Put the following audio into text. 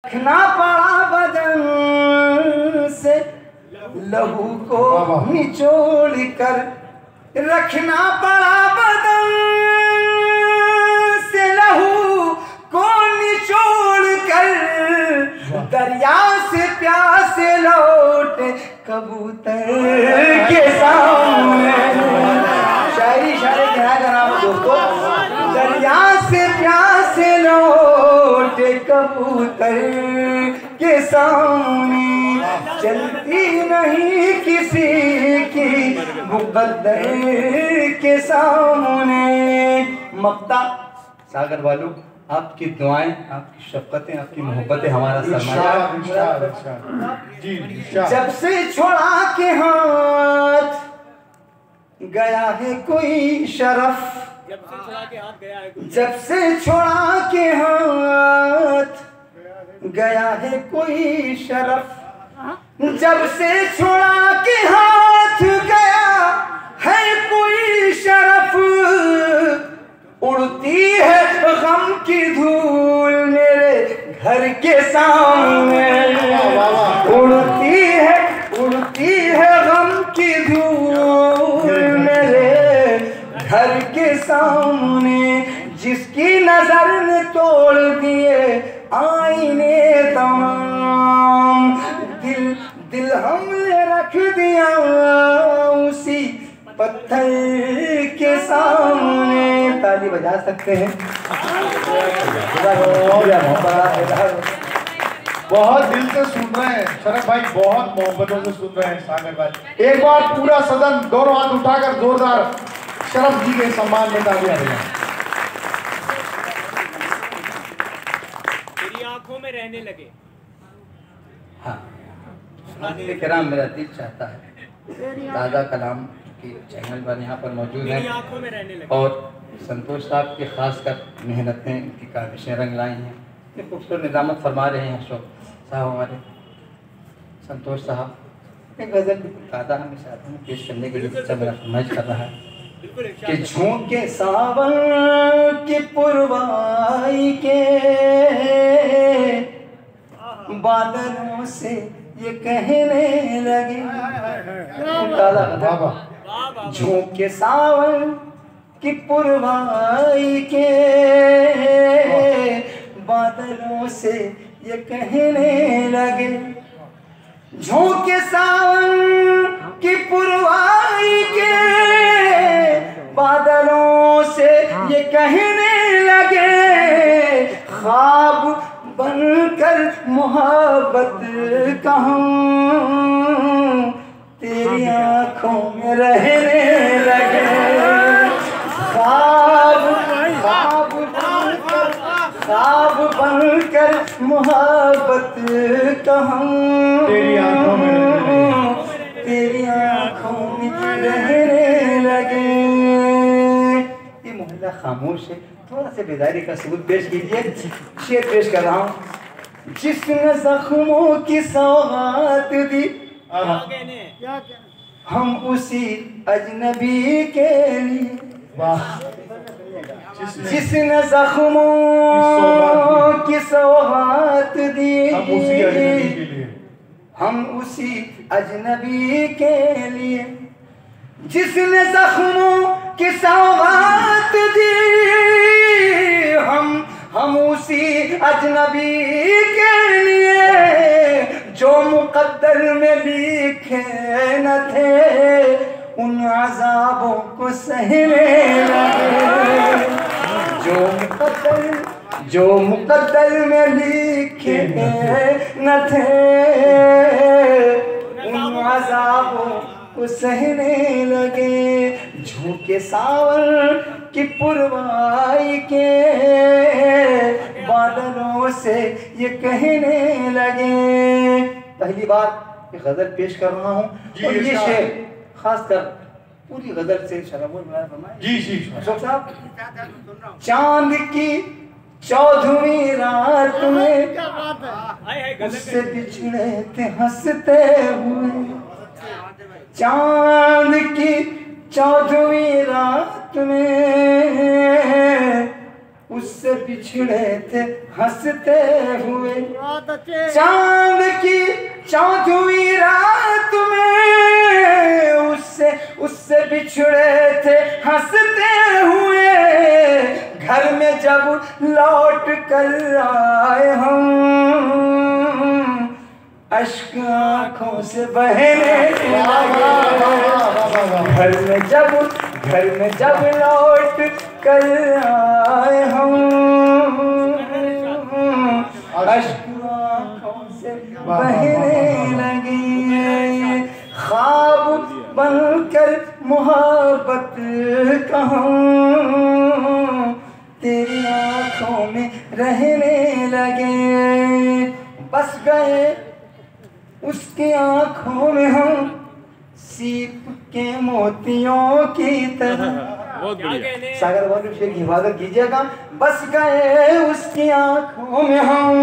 रखना पड़ा बदन से लहू को निचोड़ कर, रखना पड़ा बदन से लहू को निचोड़ कर, दरिया से प्यासे लौटे कबूतर के सामने। शायरी कहना जनाब दोस्तों, दरिया से प्यासे लौटे कबूतर के सामने, चलती नहीं किसी की मुकद्दर के सामने। मक्ता सागर वालों, आपकी दुआएं, आपकी शफकतें, आपकी मोहब्बतें हमारा सरमाया। जब से छोड़ा के हाथ गया है कोई शरफ, जब से छोड़ा के हाथ गया है कोई शरफ, जब से छोड़ा के हाथ गया है कोई शरफ, उड़ती है गम की धूल मेरे घर के सामने, उड़ती है गम की धूल मेरे घर के सामने। जिसकी नजर ने तोड़ दिए आईने तमाम, दिल हमने रख दिया उसी पत्थर के सामने। ताली बजा सकते हैं। बहुत दिल से सुन रहे हैं शरफ भाई, बहुत मोहब्बतों से सुन रहे हैं सागर भाई। एक बार पूरा सदन दोनों हाथ उठाकर जोरदार शरफ जी के सम्मान में तालियां दें। तेरी आंखों में रहने लगे। हाँ, किराम, मेरा दिल चाहता है ताज़ा कलाम की चैनल पर यहाँ पर मौजूद हैं और संतोष साहब की खासकर मेहनतें, इनकी काविशें रंग लाई हैं, इतनी खूबसूरत निज़ामत फरमा रहे हैं अशोक साहब हमारे संतोष साहब। एक गज़ल ताज़ा हमें चाहते हैं पेश करने के लिए, बच्चा मेरा फरमाइश कर रहा है कि झोंके सावन की पुरवाई के बादलों से ये कहने लगे, झोंके सावन की पुरवाई के बादलों से ये कहने लगे, झोंके सावन की पुरवाई के बादलों से ये कहने लगे, ख्वाब बनकर मोहब्बत कहूँ तेरी आँखों में रहने लगे, ख्वाब बनकर मोहब्बत कहूँ तेरी आँखों में रहने लगे। ये मोहल्ला खामोश है, थोड़ा सा बेदारी का सबूत पेश कीजिए। शेर पेश कर रहा हूँ। जिसने जख्मों की सौगात दी हम उसी अजनबी के लिए, जिसने जख्मों की सौगात दी हम उसी अजनबी के लिए, जिसने जख्मों की सौगात दी हम उसी अजनबी के लिए, जो मुकद्दर में लिखे न थे उन अज़ाबों को सहने लगे, जो मुकद्दर में लिखे न थे उन अज़ाबों को सहने लगे, झोंके सावन की पुरवाई के बादलों से ये कहने लगे। पहली बार ये गजल पेश कर रहा हूँ और ये शेर खासकर पूरी गजल से अशोक साहब। चांद की 14वीं रात में उससे बिछड़े थे हंसते हुए, चांद की 14वीं रात में उससे बिछड़े थे हंसते हुए। चांद की चौथी रात में उससे बिछड़े थे हंसते हुए। घर में जब लौट कर आए हम, अश्क आँखों से बहने लगे। घर में जब लौट कर आए हम, अश्क आँखों से बहने लगे। ख्वाब बनकर मोहब्बत कहूँ तेरी आँखों में रहने लगे। बस गए उसकी आँखों में हम सीप के मोतियों की तरह। सागर वालों से हिफाजत कीजिएगा। बस गए उसकी आँखों में हम